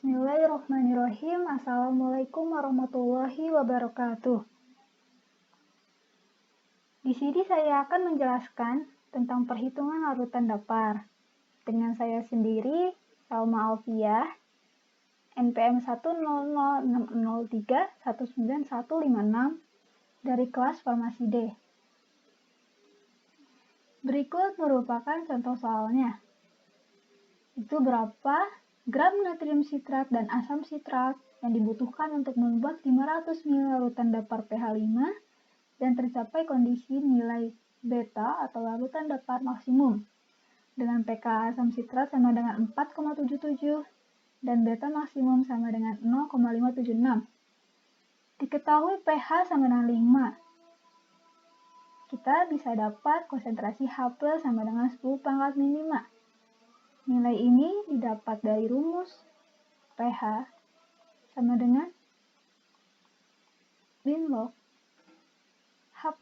Bismillahirrahmanirrahim. Assalamualaikum warahmatullahi wabarakatuh. Di sini saya akan menjelaskan tentang perhitungan larutan datar. Dengan saya sendiri, Salma Alfiah, NPM 10060319156 dari kelas Farmasi D. Berikut merupakan contoh soalnya. Itu berapa gram natrium sitrat dan asam sitrat yang dibutuhkan untuk membuat 500 ml larutan datar pH 5 dan tercapai kondisi nilai beta atau larutan datar maksimum dengan pK asam sitrat sama dengan 4,77 dan beta maksimum sama dengan 0,576. Diketahui pH sama dengan 5. Kita bisa dapat konsentrasi H+ sama dengan 10 pangkat min 5. Nilai ini didapat dari rumus pH sama dengan min log H+.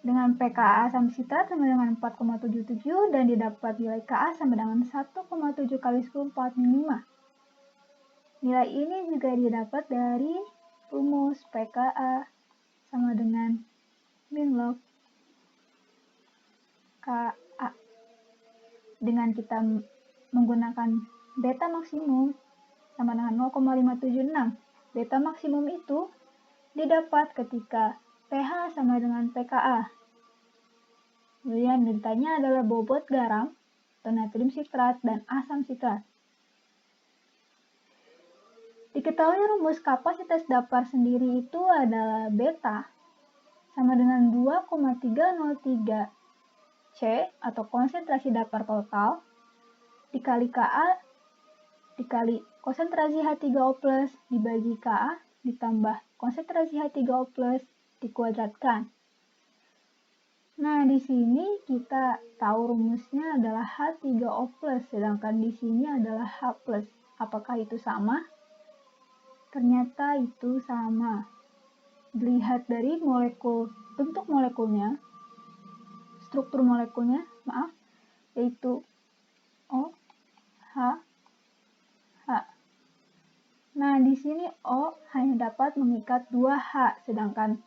Dengan pKa asam sitrat sama dengan 4,77 dan didapat nilai Ka sama dengan 1,7 kali 10 pangkat min 5. Nilai ini juga didapat dari rumus pKa sama dengan min log Ka. Dengan kita menggunakan beta maksimum sama dengan 0,576. Beta maksimum itu didapat ketika pH sama dengan pKa. Kemudian ditanya adalah bobot garam atau natrium sitrat dan asam sitrat. Diketahui rumus kapasitas datar sendiri itu adalah beta sama dengan 2,303 C atau konsentrasi datar total dikali Ka dikali konsentrasi H3O+ dibagi Ka ditambah konsentrasi H3O+ dikuadratkan. Nah, di sini kita tahu rumusnya adalah H3O+, sedangkan di sini adalah H+. Apakah itu sama? Ternyata itu sama. Dilihat dari bentuk molekulnya, struktur molekulnya, yaitu O, H, H. Nah, di sini O hanya dapat mengikat 2H, sedangkan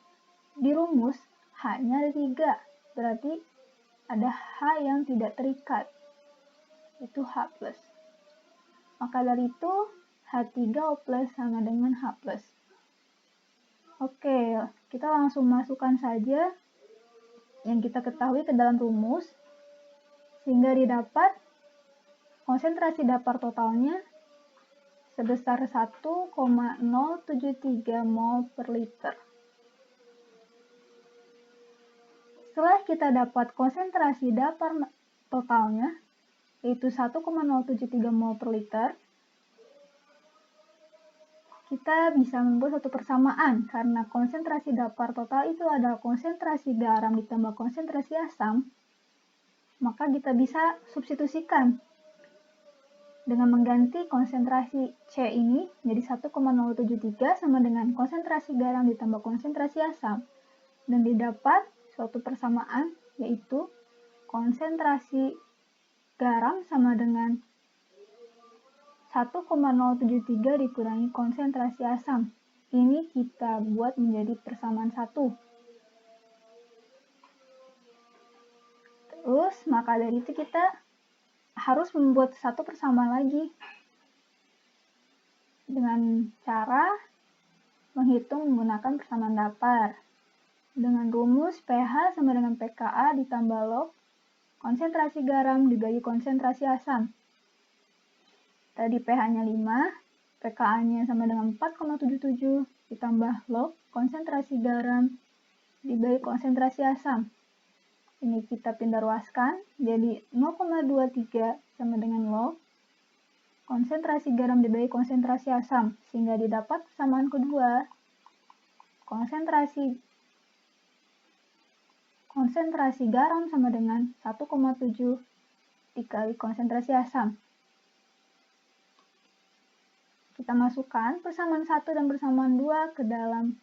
di rumus H-nya ada 3. Berarti ada H yang tidak terikat, itu H+. Maka dari itu H3O+ sama dengan H+. Oke, kita langsung masukkan saja yang kita ketahui ke dalam rumus, sehingga didapat konsentrasi datar totalnya sebesar 1,073 mol per liter. Setelah kita dapat konsentrasi datar totalnya, yaitu 1,073 mol per liter, kita bisa membuat satu persamaan karena konsentrasi datar total itu adalah konsentrasi garam ditambah konsentrasi asam, maka kita bisa substitusikan dengan mengganti konsentrasi C ini jadi 1,073 sama dengan konsentrasi garam ditambah konsentrasi asam, dan didapat suatu persamaan yaitu konsentrasi garam sama dengan 1,073 dikurangi konsentrasi asam. Ini kita buat menjadi persamaan 1. Terus, maka dari itu kita harus membuat satu persamaan lagi dengan cara menghitung menggunakan persamaan datar. Dengan rumus pH sama dengan pKa ditambah log konsentrasi garam dibagi konsentrasi asam. Tadi pH-nya 5, pKa-nya sama dengan 4,77 ditambah log konsentrasi garam dibagi konsentrasi asam. Ini kita pindah ruaskan jadi 0,23 sama dengan log konsentrasi garam dibagi konsentrasi asam, sehingga didapat persamaan kedua. Konsentrasi garam sama dengan 1,7 dikali konsentrasi asam. Kita masukkan persamaan 1 dan persamaan 2 ke dalam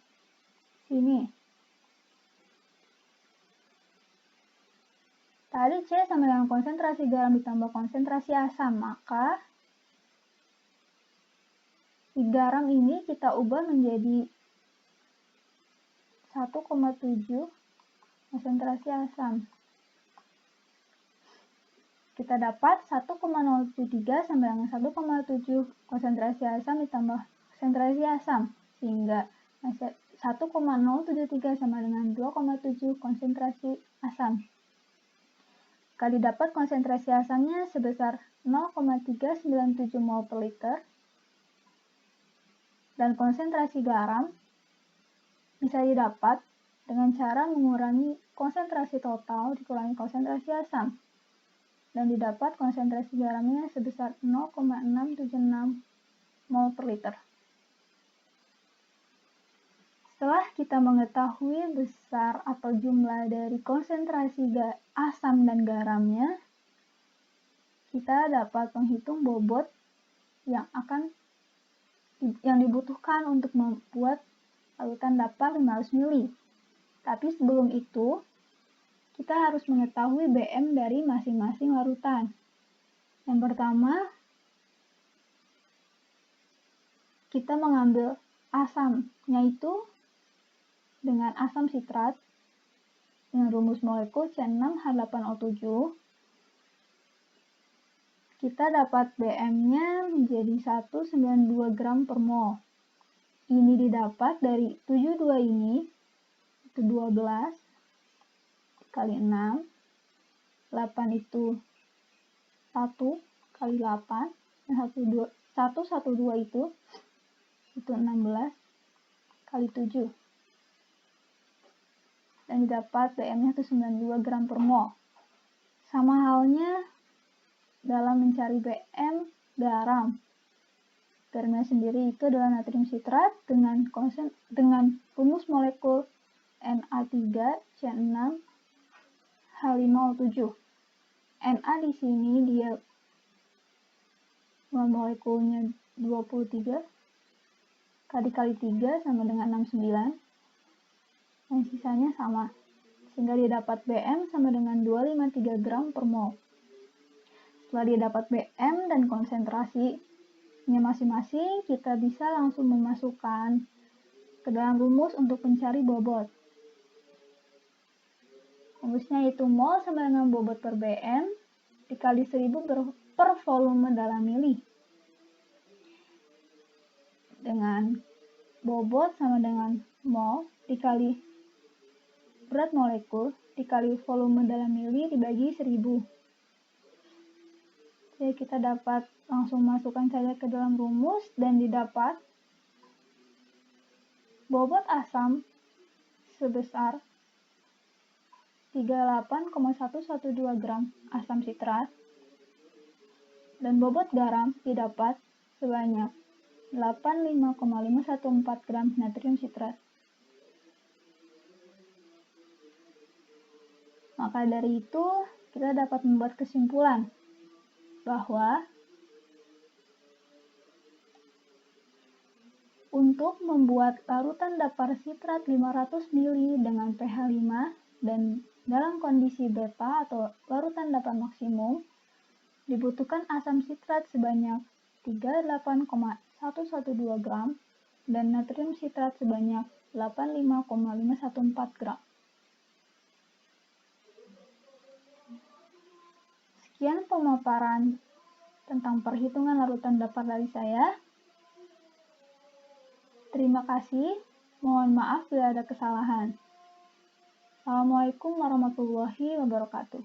sini. Tadi C sama dengan konsentrasi garam ditambah konsentrasi asam, maka si garam ini kita ubah menjadi 1,7 konsentrasi asam. Kita dapat 1,073 sama dengan 1,7 konsentrasi asam ditambah konsentrasi asam, sehingga 1,073 sama dengan 2,7 konsentrasi asam. Kali dapat konsentrasi asamnya sebesar 0,397 mol per liter, dan konsentrasi garam bisa didapat dengan cara mengurangi konsentrasi total dikurangi konsentrasi asam, dan didapat konsentrasi garamnya sebesar 0,676 mol per liter. Setelah kita mengetahui besar atau jumlah dari konsentrasi asam dan garamnya, kita dapat menghitung bobot yang dibutuhkan untuk membuat larutan datar 500 ml. Tapi sebelum itu, kita harus mengetahui BM dari masing-masing larutan. Yang pertama, kita mengambil asam, yaitu dengan asam sitrat dengan rumus molekul C6H8O7, kita dapat BM-nya menjadi 192 gram per mol. Ini didapat dari 72 ini, itu 12 kali 6, 8 itu 1 kali 8, dan 112 itu 16 kali 7. Dan didapat BM-nya itu 92 gram per mol. Sama halnya dalam mencari BM garam. Garamnya sendiri itu adalah natrium sitrat dengan rumus molekul Na3C6H5O7. Na di sini dia molekulnya 23 kali 3 sama dengan 69, dan sisanya sama, sehingga dia dapat BM sama dengan 253 gram per mol. Setelah dia dapat BM dan konsentrasinya masing-masing, kita bisa langsung memasukkan ke dalam rumus untuk mencari bobot. Rumusnya itu mol sama dengan bobot per BM dikali 1000 per volume dalam mili. Dengan bobot sama dengan mol dikali berat molekul dikali volume dalam mili dibagi 1000. Jadi kita dapat langsung masukkan saja ke dalam rumus dan didapat bobot asam sebesar 38,112 gram asam sitrat dan bobot garam didapat sebanyak 85,514 gram natrium sitrat. Maka dari itu, kita dapat membuat kesimpulan bahwa untuk membuat larutan datar sitrat 500 ml dengan pH 5 dan dalam kondisi beta atau larutan datar maksimum, dibutuhkan asam sitrat sebanyak 38,112 gram dan natrium sitrat sebanyak 85,514 gram. Sekian pemaparan tentang perhitungan larutan datar dari saya. Terima kasih. Mohon maaf bila ada kesalahan. Assalamualaikum warahmatullahi wabarakatuh.